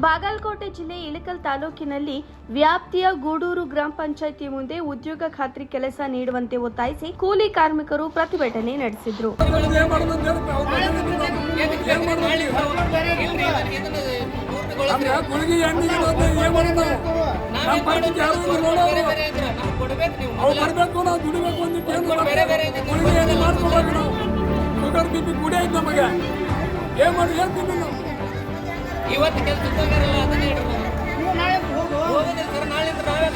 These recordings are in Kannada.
ಬಾಗಲಕೋಟೆ ಜಿಲ್ಲೆ ಇಳಕಲ್ ತಾಲೂಕಿನಲ್ಲಿ ವ್ಯಾಪ್ತಿಯ ಗೂಡೂರು ಗ್ರಾಮ ಪಂಚಾಯಿತಿ ಮುಂದೆ ಉದ್ಯೋಗ ಖಾತ್ರಿ ಕೆಲಸ ನೀಡುವಂತೆ ಒತ್ತಾಯಿಸಿ ಕೂಲಿ ಕಾರ್ಮಿಕರು ಪ್ರತಿಭಟನೆ ನಡೆಸಿದರು. ಇವತ್ತು ಕೆಲಸಕ್ಕೆ ಹೋಗಾರಲ್ಲ ಅದನ್ನೇ ಹೋಗೋದಿಲ್ಲ ಸರ್. ನಾಳೆ ನಾವೇ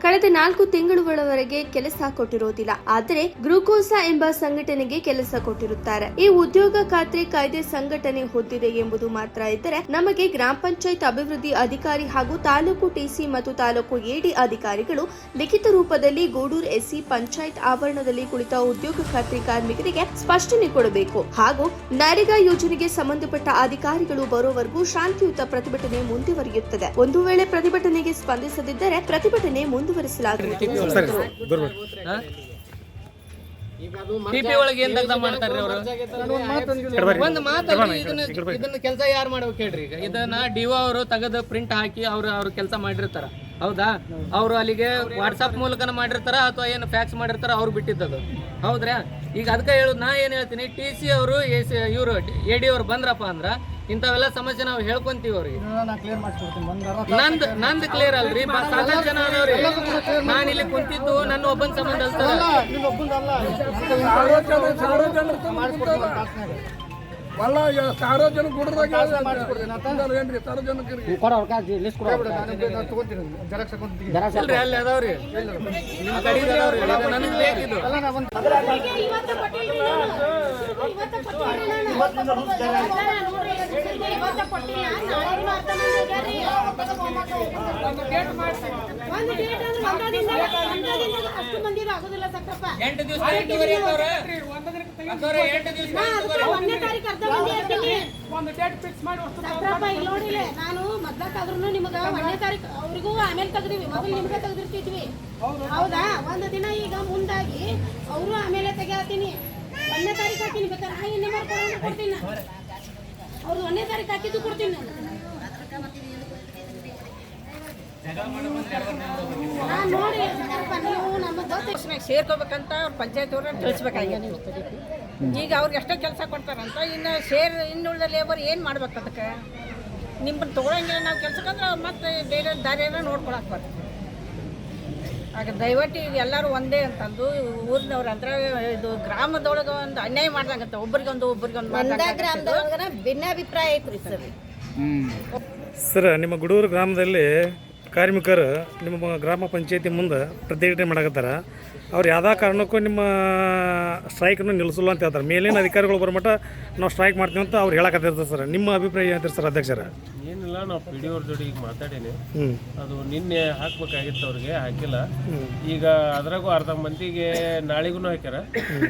ಕಳೆದ 4 ತಿಂಗಳುಗಳವರೆಗೆ ಕೆಲಸ ಕೊಟ್ಟಿರುವುದಿಲ್ಲ. ಆದರೆ ಗ್ಲೂಕೋಸಾ ಎಂಬ ಸಂಘಟನೆಗೆ ಕೆಲಸ ಕೊಟ್ಟಿರುತ್ತಾರೆ. ಈ ಉದ್ಯೋಗ ಖಾತ್ರಿ ಕಾಯ್ದೆ ಸಂಘಟನೆ ಹೊಂದಿದೆ ಎಂಬುದು ಮಾತ್ರ ಇದ್ದರೆ ನಮಗೆ ಗ್ರಾಮ ಪಂಚಾಯತ್ ಅಭಿವೃದ್ಧಿ ಅಧಿಕಾರಿ ಹಾಗೂ ತಾಲೂಕು ಟಿಸಿ ಮತ್ತು ತಾಲೂಕು ಎಡಿ ಅಧಿಕಾರಿಗಳು ಲಿಖಿತ ರೂಪದಲ್ಲಿ ಗೂಡೂರು ಎಸ್ಸಿ ಪಂಚಾಯತ್ ಆವರಣದಲ್ಲಿ ಕುಳಿತ ಉದ್ಯೋಗ ಖಾತ್ರಿ ಕಾರ್ಮಿಕರಿಗೆ ಸ್ಪಷ್ಟನೆ ಕೊಡಬೇಕು ಹಾಗೂ ನರೇಗಾ ಯೋಜನೆಗೆ ಸಂಬಂಧಪಟ್ಟ ಅಧಿಕಾರಿಗಳು ಬರೋವರೆಗೂ ಶಾಂತಿಯುತ ಪ್ರತಿಭಟನೆ ಮುಂದುವರಿಯುತ್ತದೆ. ಒಂದು ವೇಳೆ ಪ್ರತಿಭಟನೆಗೆ ಸ್ಪಂದಿಸದಿದ್ದರೆ ಪ್ರತಿಭಟನೆ ಮುಂದುವರಿಸಲಾಗುವುದು. ಟಿಪಿ ಒಳಗೆ ಏನ್ ದಗ್ಧ ಮಾಡ್ತಾರ್ರಿ ಅವರು? ಒಂದು ಮಾತಾಡಿ ಇದನ್ನ ಕೆಲಸ ಯಾರು ಮಾಡ್ಬೇಕು ಹೇಳ್ರಿ. ಈಗ ಇದನ್ನ ಡಿಒ ಅವರು ತೆಗೆದು ಪ್ರಿಂಟ್ ಹಾಕಿ ಅವ್ರು ಕೆಲಸ ಮಾಡಿರ್ತಾರ, ಹೌದಾ? ಅವ್ರು ಅಲ್ಲಿಗೆ ವಾಟ್ಸಾಪ್ ಮೂಲಕನ ಮಾಡಿರ್ತಾರ ಅಥವಾ ಏನು ಫ್ಯಾಕ್ಸ್ ಮಾಡಿರ್ತಾರ, ಅವ್ರು ಬಿಟ್ಟಿದ್ದದು, ಹೌದ್ರಾ? ಈಗ ಅದಕ್ಕೆ ಹೇಳುದು ನಾ ಏನ್ ಹೇಳ್ತೀನಿ, ಟಿ.ಸಿ ಅವರು ಇವರು ಎಡಿ ಅವ್ರು ಬಂದ್ರಪ್ಪ ಅಂದ್ರ ಇಂಥವೆಲ್ಲ ಸಮಸ್ಯೆ ನಾವು ಹೇಳ್ಕೊಂತೀವಿ ಅವ್ರಿಗೆ. ನಂದು ಕ್ಲಿಯರ್ ಅಲ್ರಿ, ಸಾಕಷ್ಟು ಜನ ಅದಾವ್ರಿ. ನಾನು ಇಲ್ಲಿ ಕುಂತಿದ್ದು ನನ್ನ ಒಬ್ಬನ ಸಂಬಂಧ ಅಲ್ಲಿ ಅದಾವ್ರಿ, ನಿಮ್ಮ ಕಡೆ ಅದಾವ್ರಿ, ನನಗೆ ಬೇಕಿದ್ದು. ನಾನು ಮೊದ್ಲಕ್ಕಾದ್ರೂ ನಿಮಗ 1ನೇ ತಾರೀಕು ಅವ್ರಿಗೂ ಆಮೇಲೆ ತೆಗ್ದಿವಿ, ಮೊದಲು ನಿಮ್ಗೆ ತೆಗ್ದಿರ್ತಿದ್ವಿ, ಹೌದಾ? ಒಂದು ದಿನ ಈಗ ಮುಂದಾಗಿ ಅವರು ಆಮೇಲೆ ತೆಗಿತೀನಿ. 1ನೇ ತಾರೀಕು ಹಾಕಿನಿ, ಬೇಕಾದ್ರೆ ಇನ್ನೇ ಕೊಡ್ತೀನಿ. ಅವ್ರು 1ನೇ ತಾರೀಕು ಹಾಕಿದ್ದು ಕೊಡ್ತೀನಿ ನಾನು. ನೋಡಿ ನೀವು ನಮ್ಮ ಸೇರ್ಕೋಬೇಕಂತ ಪಂಚಾಯತ್ ಅವ್ರನ್ನ ತಿಳಿಸ್ಬೇಕಾಗ್ಯದ. ಈಗ ಅವ್ರಿಗೆ ಎಷ್ಟೋ ಕೆಲಸ ಕೊಡ್ತಾರಂತ, ಇನ್ನು ಇನ್ನುಳಿದ ಲೇಬರ್ ಏನು ಮಾಡ್ಬೇಕು? ಅದಕ್ಕೆ ನಿಮ್ಮನ್ನು ತೊಗೊಳಂಗಿಲ್ಲ ನಾವು ಕೆಲ್ಸಕ್ಕಂದ್ರೆ ಮತ್ತೆ ಬೇರೆ ದಾರಿಯನ್ನ ನೋಡ್ಕೊಳಕ್ಕೆ ಬರ್ತದೆ. ಆಗ ದಯವಿಟ್ಟು ಈಗ ಎಲ್ಲರೂ ಒಂದೇ ಅಂತಂದು ಊರಿನವ್ರು ಅಂದ್ರೆ ಇದು ಗ್ರಾಮದೊಳಗೆ ಒಂದು ಅನ್ಯಾಯ ಮಾಡ್ದಂಗತ್ತ, ಒಬ್ರಿಗೊಂದು ಗ್ರಾಮದೊಳಗ ಭಿನ್ನಾಭಿಪ್ರಾಯ ಐತ್ರಿ ಸರ್. ಸರ್, ನಿಮ್ಮ ಗೂಡೂರು ಗ್ರಾಮದಲ್ಲಿ ಕಾರ್ಮಿಕರು ನಿಮ್ಮ ಗ್ರಾಮ ಪಂಚಾಯತಿ ಮುಂದೆ ಪ್ರತಿಭಟನೆ ಮಾಡಕತ್ತಾರ. ಅವ್ರು ಯಾವುದೇ ಕಾರಣಕ್ಕೂ ನಿಮ್ಮ ಸ್ಟ್ರೈಕನ್ನು ನಿಲ್ಲಿಸಲ್ಲ ಅಂತ ಹೇಳ್ತಾರೆ. ಮೇಲಿನ ಅಧಿಕಾರಿಗಳು ಬರಮಟ್ಟ ನಾವು ಸ್ಟ್ರೈಕ್ ಮಾಡ್ತೀವಿ ಅಂತ ಅವ್ರು ಹೇಳಕತ್ತಿರ್ತಾರೆ ಸರ್. ನಿಮ್ಮ ಅಭಿಪ್ರಾಯ ಏನಂತೀರಿ ಸರ್ ಅಧ್ಯಕ್ಷರ? ಏನಿಲ್ಲ, ನಾವು ಪಿ ಡಿ ಅವ್ರ ಜೋಡಿ ಈಗ ಮಾತಾಡೀನಿ. ಅದು ನಿನ್ನೆ ಹಾಕ್ಬೇಕಾಗಿತ್ತು, ಅವ್ರಿಗೆ ಹಾಕಿಲ್ಲ. ಈಗ ಅದ್ರಾಗೂ ಅರ್ಧ ಮಂದಿಗೆ ನಾಳೆಗೂ ಹಾಕ್ಯಾರ.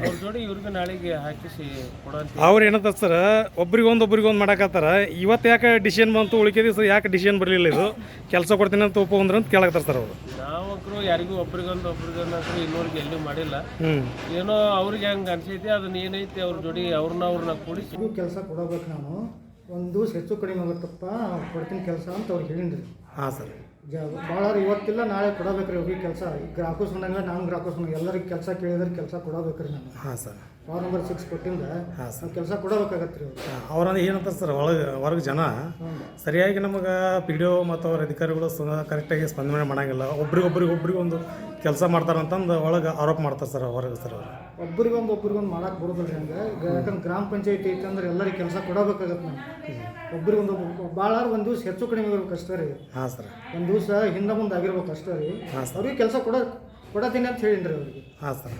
ಅವ್ರ ಜೋಡಿ ಇವ್ರಿಗೆ ನಾಳೆಗೆ ಹಾಕಿಸಿ ಕೊಡಂತ ಅವ್ರು ಏನಂತ ಸರ್, ಒಬ್ರಿಗೊಂದು ಮಾಡಕತ್ತಾರ. ಇವತ್ತು ಯಾಕೆ ಡಿಸಿಷನ್ ಬಂತು, ಉಳಿಕೆ ದಿವಸ ಯಾಕೆ ಡಿಸಿಷನ್ ಬರಲಿಲ್ಲ, ಇದು ಕೆಲಸ ಕೊಡ್ತೀನಿ ಅಂತ ಒಪ್ಪಂದ್ರೆ ಅಂತ ಕೇಳಕತ್ತಾರ ಸರ್ ಅವರು. ನಾವಂಕರು ಯಾರಿಗೂ ಒಬ್ರಿಗೊಂದು ಇನ್ನೂರಿಗೆ ಎಲ್ಲೂ ಮಾಡಿಲ್ಲ. ಏನೋ ಅವ್ರಿಗೆ ಹೆಂಗೆ ಅನ್ಸೈತಿ ಅದನ್ನ ಏನೈತಿ ಅವ್ರ ಜೋಡಿ ಅವ್ರನ್ನ ಕೂಡಿಸಿ ಕೆಲಸ ಕೊಡಬೇಕು. ನಾನು ಒಂದು ದಿವಸ ಹೆಚ್ಚು ಕಡಿಮೆ ಆಗುತ್ತಪ್ಪ, ಕೊಡ್ತೀನಿ ಕೆಲಸ ಅಂತ ಅವ್ರಿಗೆ ಹೇಳಿದ್ರಿ. ಹಾಂ ಸರ್, ಭಾಳ ಇವತ್ತಿಲ್ಲ ನಾಳೆ ಕೊಡಬೇಕ್ರಿ ಅವ್ರಿಗೆ ಕೆಲಸ. ಗ್ರಾಹಕಸ್ಕೊಂಡಂಗೆ ನಾನು ಗ್ರಾಹಕಸ್ಕೊಂಡಂಗೆ ಎಲ್ಲರಿಗೆ ಕೆಲಸ ಕೇಳಿದ್ರೆ ಕೆಲಸ ಕೊಡಬೇಕ್ರಿ ನಾನು. ಹಾಂ ಸರ್, ವಾರ್ಡ್ ನಂಬರ್ 6 ಕೊಟ್ಟಿಂದ ಕೆಲಸ ಕೊಡಬೇಕಾಗತ್ತೆ ರೀ. ಅವ್ರಂದ್ರೆ ಏನಂತಾರೆ ಸರ್, ಹೊರಗೆ ಜನ ಸರಿಯಾಗಿ ನಮಗೆ ಪಿ ಡಿ ಒ ಮತ್ತು ಅವ್ರ ಅಧಿಕಾರಿಗಳು ಕರೆಕ್ಟಾಗಿ ಸ್ಪಂದನೆ ಮಾಡೋಂಗಿಲ್ಲ. ಒಬ್ರಿಗೆ ಒಂದು ಕೆಲಸ ಮಾಡ್ತಾರಂತಂದು ಒಳಗೆ ಆರೋಪ ಮಾಡ್ತಾರೆ ಸರ್ ಹೊರಗೆ. ಸರ್ ಒಬ್ರಿಗೊಂದು ಮಾಡಕ್ಕೆ ಬರೋದಿಲ್ಲ ರೀ ಹಂಗೆ. ಯಾಕಂದ್ರೆ ಗ್ರಾಮ ಪಂಚಾಯತಿ ಐತಂದ್ರೆ ಎಲ್ಲರಿಗೆ ಕೆಲಸ ಕೊಡಬೇಕಾಗತ್ತೆ. ನಾನು ಒಬ್ರಿಗೊಂದು ಭಾಳ ಒಂದು ದಿವಸ ಹೆಚ್ಚು ಕಡಿಮೆ ಇರ್ಬೇಕು ಅಷ್ಟೇ ರೀ. ಹಾಂ ಸರ್, ಒಂದು ದಿವಸ ಹಿಂದೆ ಮುಂದೆ ಆಗಿರ್ಬೇಕು ಅಷ್ಟೇ ರೀ. ಅವ್ರಿಗೆ ಕೆಲಸ ಕೊಡತೀನಿ ಅಂತ ಹೇಳಿದ್ರಿ ಅವ್ರಿಗೆ. ಹಾಂ ಸರ್.